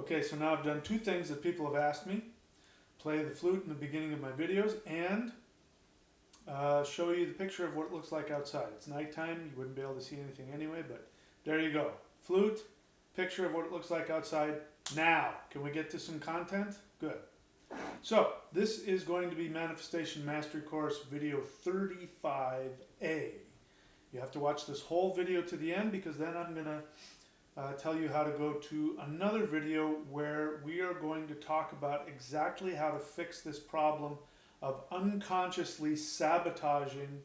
Okay, so now I've done two things that people have asked me. Play the flute in the beginning of my videos and show you the picture of what it looks like outside. It's nighttime, you wouldn't be able to see anything anyway, but there you go. Flute, picture of what it looks like outside. Now, can we get to some content? Good. So, this is going to be Manifestation Mastery Course video 35A. You have to watch this whole video to the end because then I'm going to tell you how to go to another video where we are going to talk about exactly how to fix this problem of unconsciously sabotaging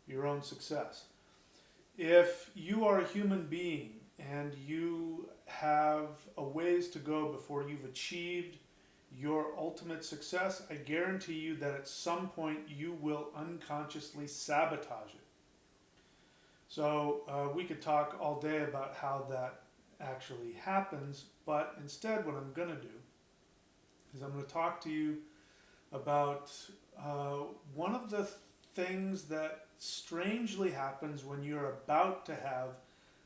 your own success. If you are a human being and you have a ways to go before you've achieved your ultimate success, I guarantee you that at some point you will unconsciously sabotage it. So we could talk all day about how that actually happens, but instead what I'm going to do is I'm going to talk to you about one of the things that strangely happens when you're about to have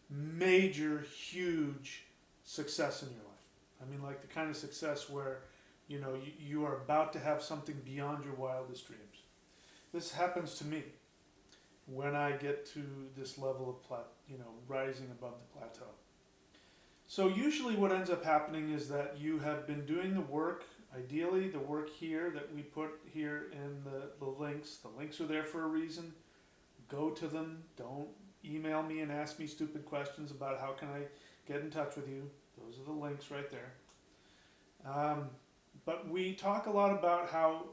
major, huge success in your life. I mean, like the kind of success where you are about to have something beyond your wildest dreams. This happens to me when I get to this level of rising above the plateau. So usually what ends up happening is that you have been doing the work, ideally the work here that we put here in the links. The links are there for a reason. Go to them. Don't email me and ask me stupid questions about how can I get in touch with you. Those are the links right there. But we talk a lot about how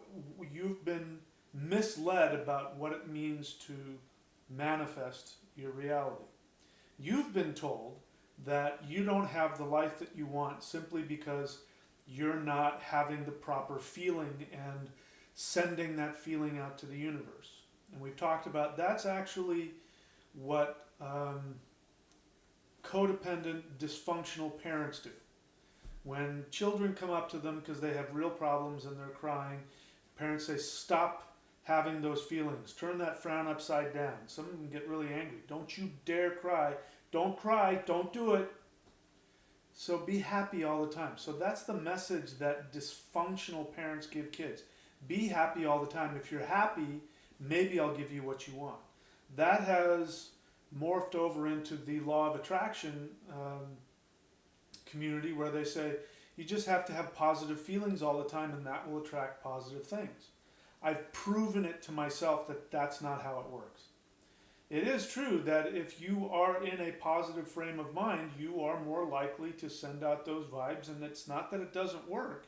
you've been misled about what it means to manifest your reality. You've been told that you don't have the life that you want simply because you're not having the proper feeling and sending that feeling out to the universe. And we've talked about that's actually what codependent, dysfunctional parents do. When children come up to them because they have real problems and they're crying, parents say, stop having those feelings. Turn that frown upside down. Some of them get really angry. Don't you dare cry. Don't cry. Don't do it. So be happy all the time. So that's the message that dysfunctional parents give kids. Be happy all the time. If you're happy, maybe I'll give you what you want. That has morphed over into the law of attraction community where they say you just have to have positive feelings all the time and that will attract positive things. I've proven it to myself that that's not how it works. It is true that if you are in a positive frame of mind, you are more likely to send out those vibes, and it's not that it doesn't work,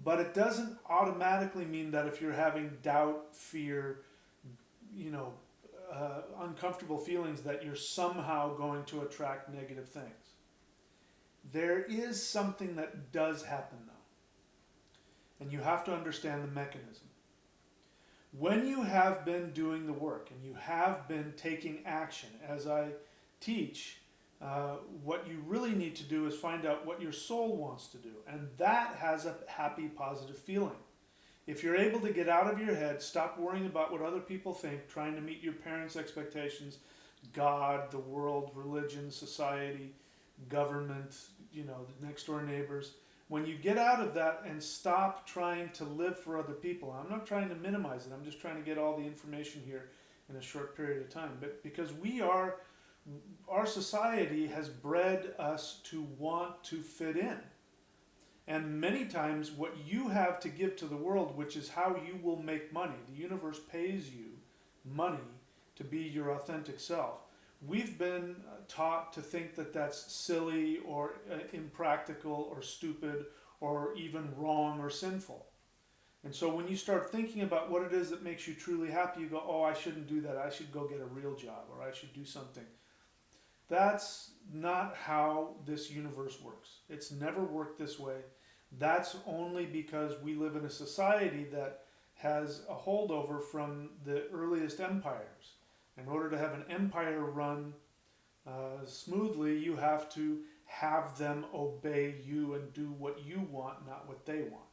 but it doesn't automatically mean that if you're having doubt, fear, uncomfortable feelings that you're somehow going to attract negative things. There is something that does happen though, and you have to understand the mechanism. When you have been doing the work and you have been taking action, as I teach, what you really need to do is find out what your soul wants to do, and that has a happy, positive feeling. If you're able to get out of your head, stop worrying about what other people think, trying to meet your parents' expectations, God, the world, religion, society, government, the next door neighbors. When you get out of that and stop trying to live for other people, I'm not trying to minimize it, I'm just trying to get all the information here in a short period of time. But because our society has bred us to want to fit in. And many times what you have to give to the world, which is how you will make money, the universe pays you money to be your authentic self. We've been taught to think that that's silly or impractical or stupid or even wrong or sinful. And so when you start thinking about what it is that makes you truly happy, you go, oh, I shouldn't do that. I should go get a real job, or I should do something. That's not how this universe works. It's never worked this way. That's only because we live in a society that has a holdover from the earliest empires. In order to have an empire run smoothly, you have to have them obey you and do what you want, not what they want.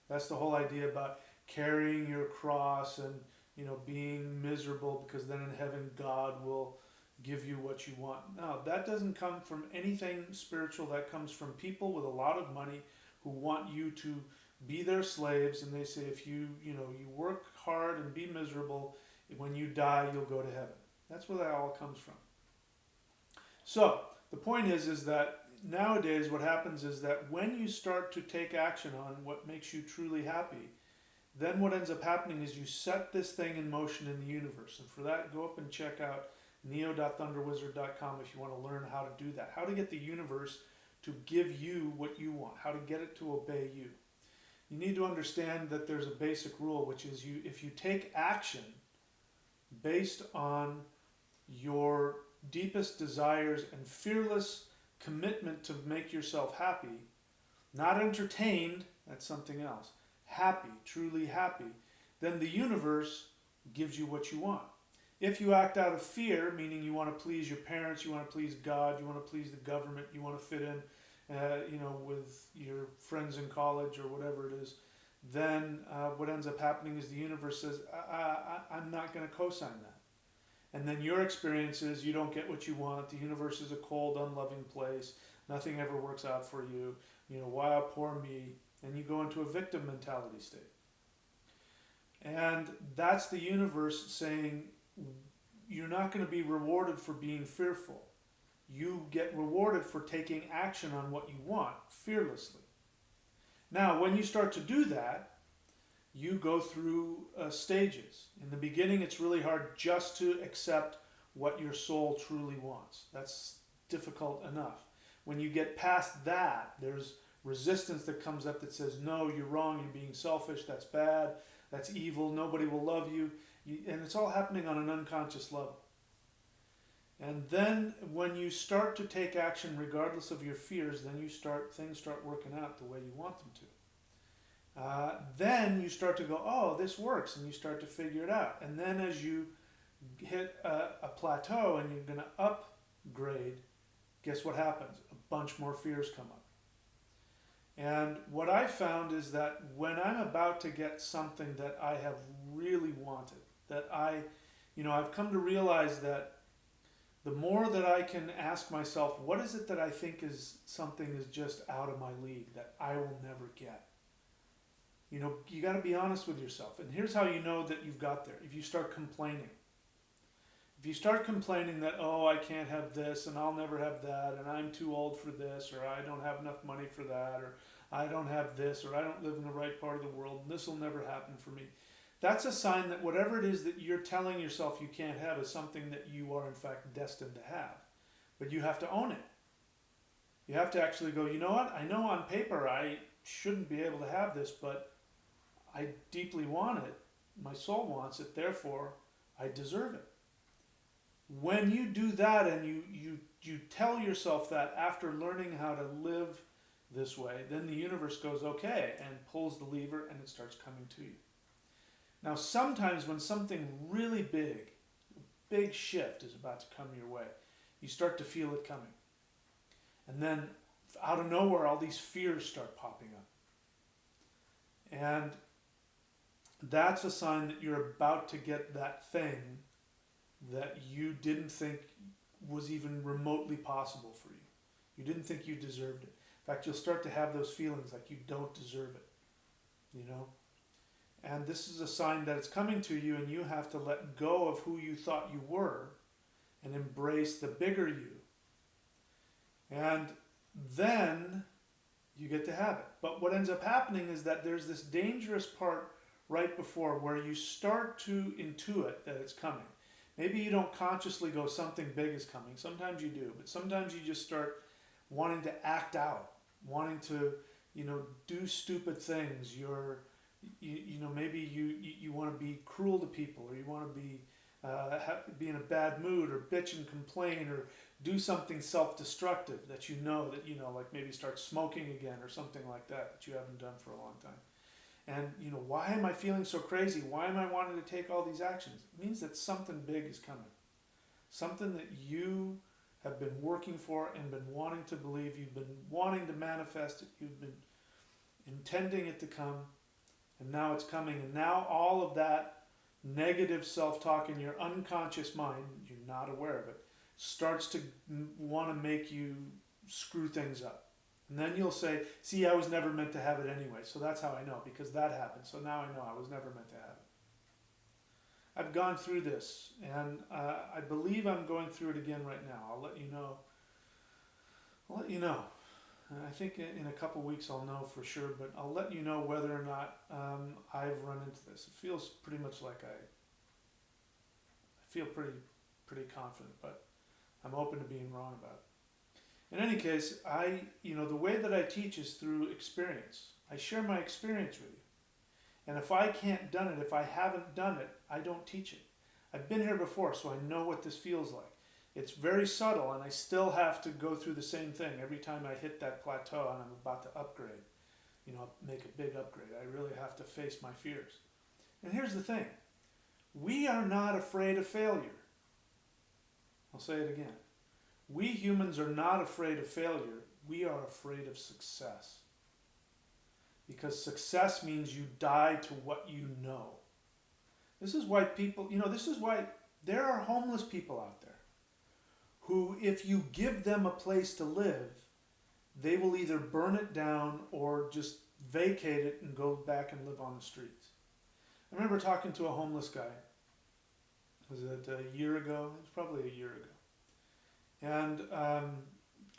That's the whole idea about carrying your cross and being miserable, because then in heaven God will give you what you want. Now, that doesn't come from anything spiritual. That comes from people with a lot of money who want you to be their slaves, and they say if you work hard and be miserable, when you die you'll go to heaven. That's where that all comes from. So the point is that nowadays what happens is that when you start to take action on what makes you truly happy, then what ends up happening is you set this thing in motion in the universe. And for that, go up and check out neo.thunderwizard.com if you want to learn how to do that. How to get the universe to give you what you want, how to get it to obey you. You need to understand that there's a basic rule, which is if you take action based on your deepest desires and fearless commitment to make yourself happy, not entertained, that's something else, happy, truly happy, then the universe gives you what you want. If you act out of fear, meaning you want to please your parents, you want to please God, you want to please the government, you want to fit in, with your friends in college or whatever it is, then what ends up happening is the universe says, I'm not going to co-sign that. And then your experience is you don't get what you want. The universe is a cold, unloving place. Nothing ever works out for you. Why poor me? And you go into a victim mentality state. And that's the universe saying, you're not going to be rewarded for being fearful. You get rewarded for taking action on what you want fearlessly. Now, when you start to do that, you go through stages. In the beginning, it's really hard just to accept what your soul truly wants. That's difficult enough. When you get past that, there's resistance that comes up that says, no, you're wrong, you're being selfish, that's bad, that's evil, nobody will love you. And it's all happening on an unconscious level. And then when you start to take action regardless of your fears, then things start working out the way you want them to. Then you start to go, oh, this works, and you start to figure it out. And then as you hit a plateau and you're going to upgrade, guess what happens? A bunch more fears come up. And what I found is that when I'm about to get something that I have really wanted, that I've come to realize that the more that I can ask myself, what is it that I think is something is just out of my league that I will never get? You got to be honest with yourself. And here's how you know that you've got there. If you start complaining. If you start complaining that, oh, I can't have this, and I'll never have that, and I'm too old for this, or I don't have enough money for that, or I don't have this, or I don't live in the right part of the world, and this will never happen for me. That's a sign that whatever it is that you're telling yourself you can't have is something that you are in fact destined to have. But you have to own it. You have to actually go, you know what? I know on paper I shouldn't be able to have this, but I deeply want it. My soul wants it, therefore I deserve it. When you do that and you tell yourself that after learning how to live this way, then the universe goes, okay, and pulls the lever and it starts coming to you. Now, sometimes when something really big, a big shift is about to come your way, you start to feel it coming. And then out of nowhere, all these fears start popping up. And that's a sign that you're about to get that thing that you didn't think was even remotely possible for you. You didn't think you deserved it. In fact, you'll start to have those feelings like you don't deserve it, And this is a sign that it's coming to you, and you have to let go of who you thought you were and embrace the bigger you. And then you get to have it. But what ends up happening is that there's this dangerous part right before where you start to intuit that it's coming. Maybe you don't consciously go, something big is coming. Sometimes you do, but sometimes you just start wanting to act out, wanting to, do stupid things. Maybe you want to be cruel to people, or you want to be in a bad mood, or bitch and complain, or do something self-destructive that like maybe start smoking again or something like that you haven't done for a long time. And, why am I feeling so crazy? Why am I wanting to take all these actions? It means that something big is coming. Something that you have been working for and been wanting to believe. You've been wanting to manifest it. You've been intending it to come. And now it's coming. And now all of that negative self-talk in your unconscious mind, you're not aware of it, starts to want to make you screw things up. And then you'll say, see, I was never meant to have it anyway. So that's how I know, because that happened. So now I know I was never meant to have it. I've gone through this, and I believe I'm going through it again right now. I'll let you know. I'll let you know. I think in a couple weeks I'll know for sure, but I'll let you know whether or not I've run into this. It feels pretty much like I feel pretty confident, but I'm open to being wrong about it. In any case, the way that I teach is through experience. I share my experience with you. And if I can't done it, if I haven't done it, I don't teach it. I've been here before, so I know what this feels like. It's very subtle, and I still have to go through the same thing every time I hit that plateau and I'm about to upgrade, make a big upgrade. I really have to face my fears. And here's the thing. We are not afraid of failure. I'll say it again. We humans are not afraid of failure. We are afraid of success. Because success means you die to what you know. This is why there are homeless people out there who, if you give them a place to live, they will either burn it down or just vacate it and go back and live on the streets. I remember talking to a homeless guy. Was it a year ago? It was probably a year ago. And of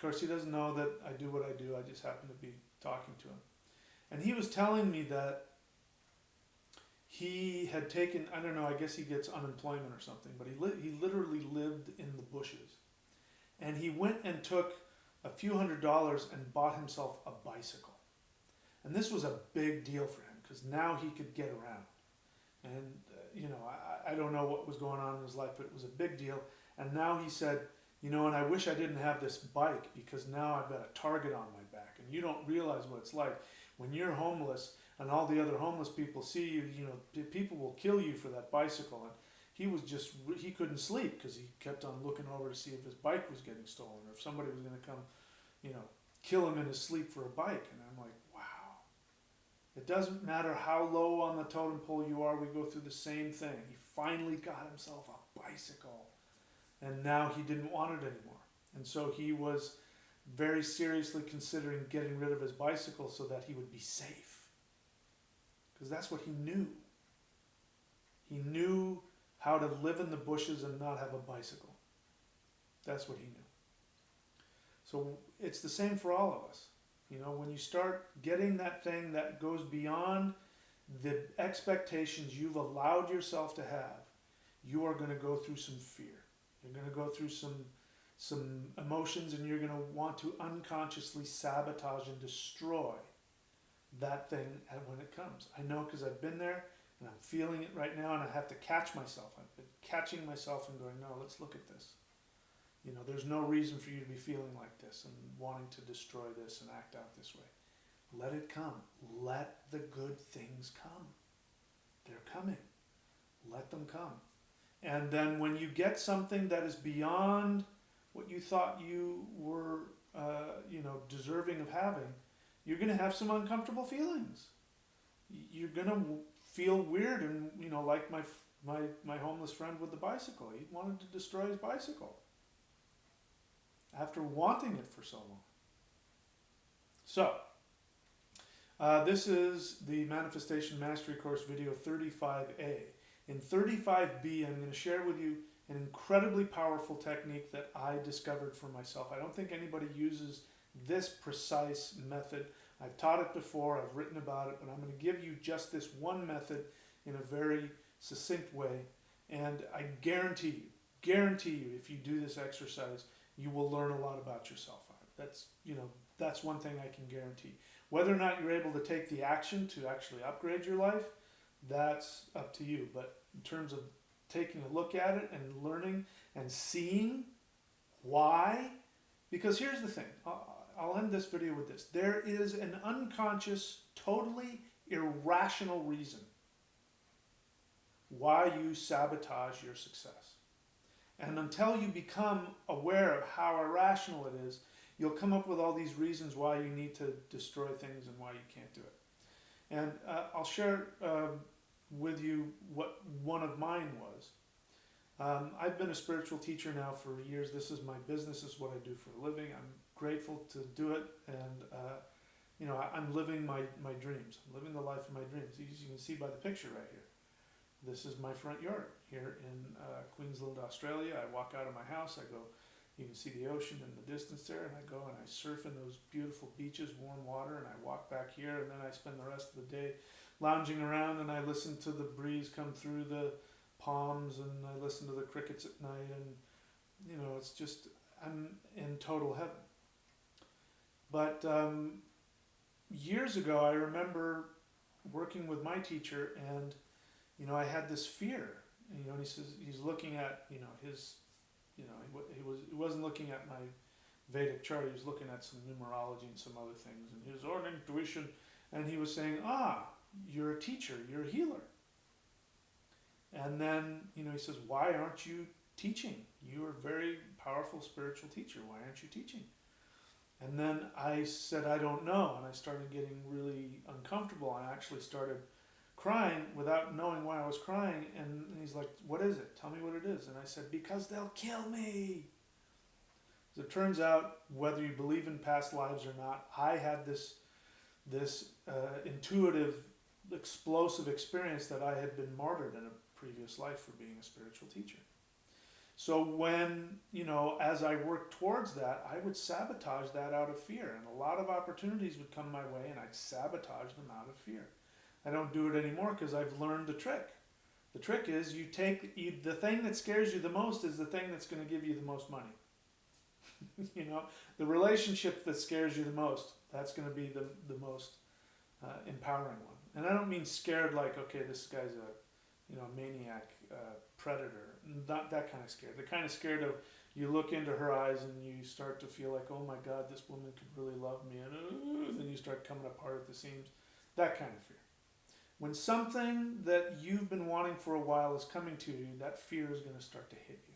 course, he doesn't know that I do what I do. I just happen to be talking to him. And he was telling me that he had taken, I don't know, I guess he gets unemployment or something, but he literally lived in the bushes. And he went and took a few $100s and bought himself a bicycle. And this was a big deal for him because now he could get around. And, I don't know what was going on in his life, but it was a big deal. And now he said, and I wish I didn't have this bike because now I've got a target on my back. And you don't realize what it's like when you're homeless and all the other homeless people see you, people will kill you for that bicycle. And he couldn't sleep because he kept on looking over to see if his bike was getting stolen or if somebody was going to come, kill him in his sleep for a bike. And I'm like, wow. It doesn't matter how low on the totem pole you are, we go through the same thing. He finally got himself a bicycle. And now he didn't want it anymore. And so he was very seriously considering getting rid of his bicycle so that he would be safe. Because that's what he knew. He knew how to live in the bushes and not have a bicycle. That's what he knew. So it's the same for all of us. When you start getting that thing that goes beyond the expectations you've allowed yourself to have, you are going to go through some fear. You're going to go through some emotions, and you're going to want to unconsciously sabotage and destroy that thing when it comes. I know because I've been there, and I'm feeling it right now, and I have to catch myself. I've been catching myself and going, no, let's look at this. There's no reason for you to be feeling like this and wanting to destroy this and act out this way. Let it come. Let the good things come. They're coming. Let them come. And then when you get something that is beyond what you thought you were, deserving of having, you're going to have some uncomfortable feelings. You're going to feel weird, and like my homeless friend with the bicycle. He wanted to destroy his bicycle after wanting it for so long. So, this is the Manifestation Mastery Course video 35A. In 35B, I'm going to share with you an incredibly powerful technique that I discovered for myself. I don't think anybody uses this precise method. I've taught it before, I've written about it, but I'm going to give you just this one method in a very succinct way. And I guarantee you, if you do this exercise, you will learn a lot about yourself. That's one thing I can guarantee. Whether or not you're able to take the action to actually upgrade your life, that's up to you. But in terms of taking a look at it and learning and seeing why, because here's the thing, I'll end this video with this. There is an unconscious, totally irrational reason why you sabotage your success. And until you become aware of how irrational it is, you'll come up with all these reasons why you need to destroy things and why you can't do it. And I'll share with you what one of mine was. I've been a spiritual teacher now for years. This is my business. This is what I do for a living. I'm grateful to do it, and I'm living my dreams. I'm living the life of my dreams. As you can see by the picture right here. This is my front yard here in Queensland, Australia. I walk out of my house. I go. You can see the ocean in the distance there, and I go and I surf in those beautiful beaches, warm water, and I walk back here, and then I spend the rest of the day lounging around, and I listen to the breeze come through the palms, and I listen to the crickets at night, and it's just, I'm in total heaven. But years ago, I remember working with my teacher, and I had this fear. And he says he's looking at his, he wasn't looking at my Vedic chart. He was looking at some numerology and some other things, and his own intuition, and he was saying, you're a teacher, you're a healer. And then, he says, why aren't you teaching? You're a very powerful spiritual teacher. Why aren't you teaching? And then I said, I don't know. And I started getting really uncomfortable. I actually started crying without knowing why I was crying. And he's like, what is it? Tell me what it is. And I said, because they'll kill me. As it turns out, whether you believe in past lives or not, I had this intuitive, explosive experience that I had been martyred in a previous life for being a spiritual teacher. So when, as I worked towards that, I would sabotage that out of fear. And a lot of opportunities would come my way, and I'd sabotage them out of fear. I don't do it anymore because I've learned the trick. The trick is the thing that scares you the most is the thing that's going to give you the most money. The relationship that scares you the most, that's going to be the most empowering one. And I don't mean scared like, okay, this guy's a maniac, predator. Not that kind of scared. The kind of scared of you look into her eyes and you start to feel like, oh my God, this woman could really love me. And then you start coming apart at the seams. That kind of fear. When something that you've been wanting for a while is coming to you, that fear is going to start to hit you.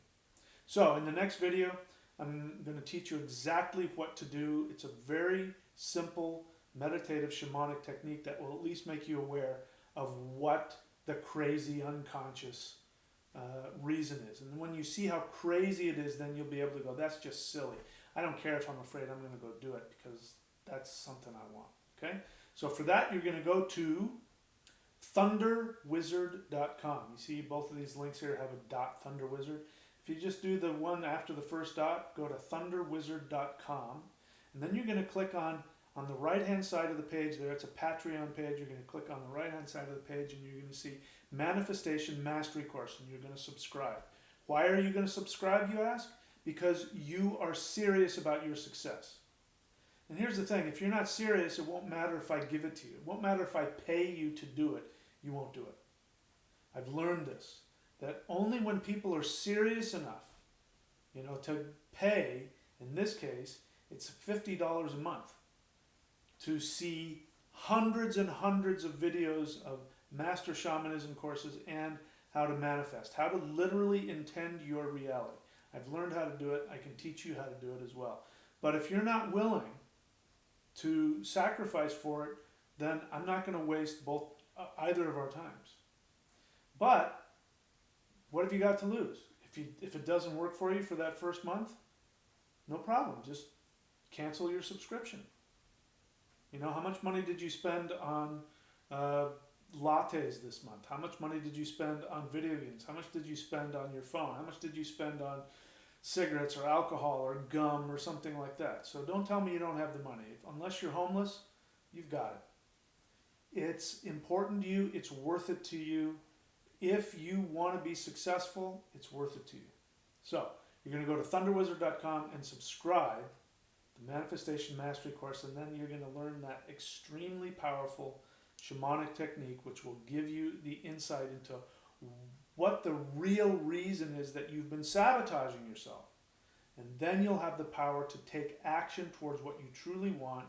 So in the next video, I'm going to teach you exactly what to do. It's a very simple meditative shamanic technique that will at least make you aware of what the crazy unconscious reason is. And when you see how crazy it is, then you'll be able to go, that's just silly. I don't care if I'm afraid. I'm going to go do it because that's something I want. Okay? So for that, you're going to go to thunderwizard.com. You see both of these links here have a dot, thunderwizard. If you just do the one after the first dot, go to thunderwizard.com, and then you're going to click on the right-hand side of the page there. It's a Patreon page. You're going to click on the right-hand side of the page, and you're going to see Manifestation Mastery Course, and you're going to subscribe. Why are you going to subscribe, you ask? Because you are serious about your success. And here's the thing. If you're not serious, it won't matter if I give it to you. It won't matter if I pay you to do it. You won't do it. I've learned this, that only when people are serious enough, to pay, in this case, it's $50 a month, to see hundreds and hundreds of videos of master shamanism courses and how to manifest, how to literally intend your reality. I've learned how to do it. I can teach you how to do it as well. But if you're not willing to sacrifice for it, then I'm not going to waste either of our times. But what have you got to lose? If it doesn't work for you for that first month, no problem. Just cancel your subscription. How much money did you spend on lattes this month? How much money did you spend on video games? How much did you spend on your phone? How much did you spend on cigarettes or alcohol or gum or something like that? So don't tell me you don't have the money. Unless you're homeless, you've got it. It's important to you. It's worth it to you. If you want to be successful, it's worth it to you. So you're going to go to thunderwizard.com and subscribe the Manifestation Mastery Course, and then you're going to learn that extremely powerful shamanic technique, which will give you the insight into what the real reason is that you've been sabotaging yourself. And then you'll have the power to take action towards what you truly want.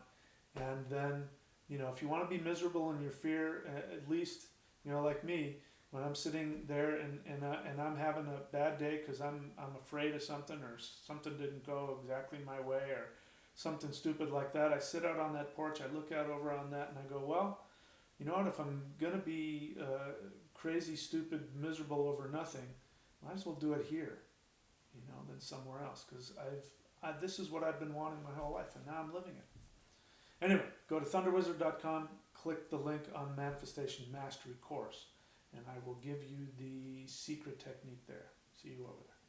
And then, if you want to be miserable in your fear, at least, like me, when I'm sitting there and I'm having a bad day because I'm afraid of something, or something didn't go exactly my way, or something stupid like that, I sit out on that porch, I look out over on that, and I go, well, you know what, if I'm going to be crazy, stupid, miserable over nothing, might as well do it here, than somewhere else, because this is what I've been wanting my whole life, and now I'm living it. Anyway, go to thunderwizard.com, click the link on Manifestation Mastery course, and I will give you the secret technique there. See you over there.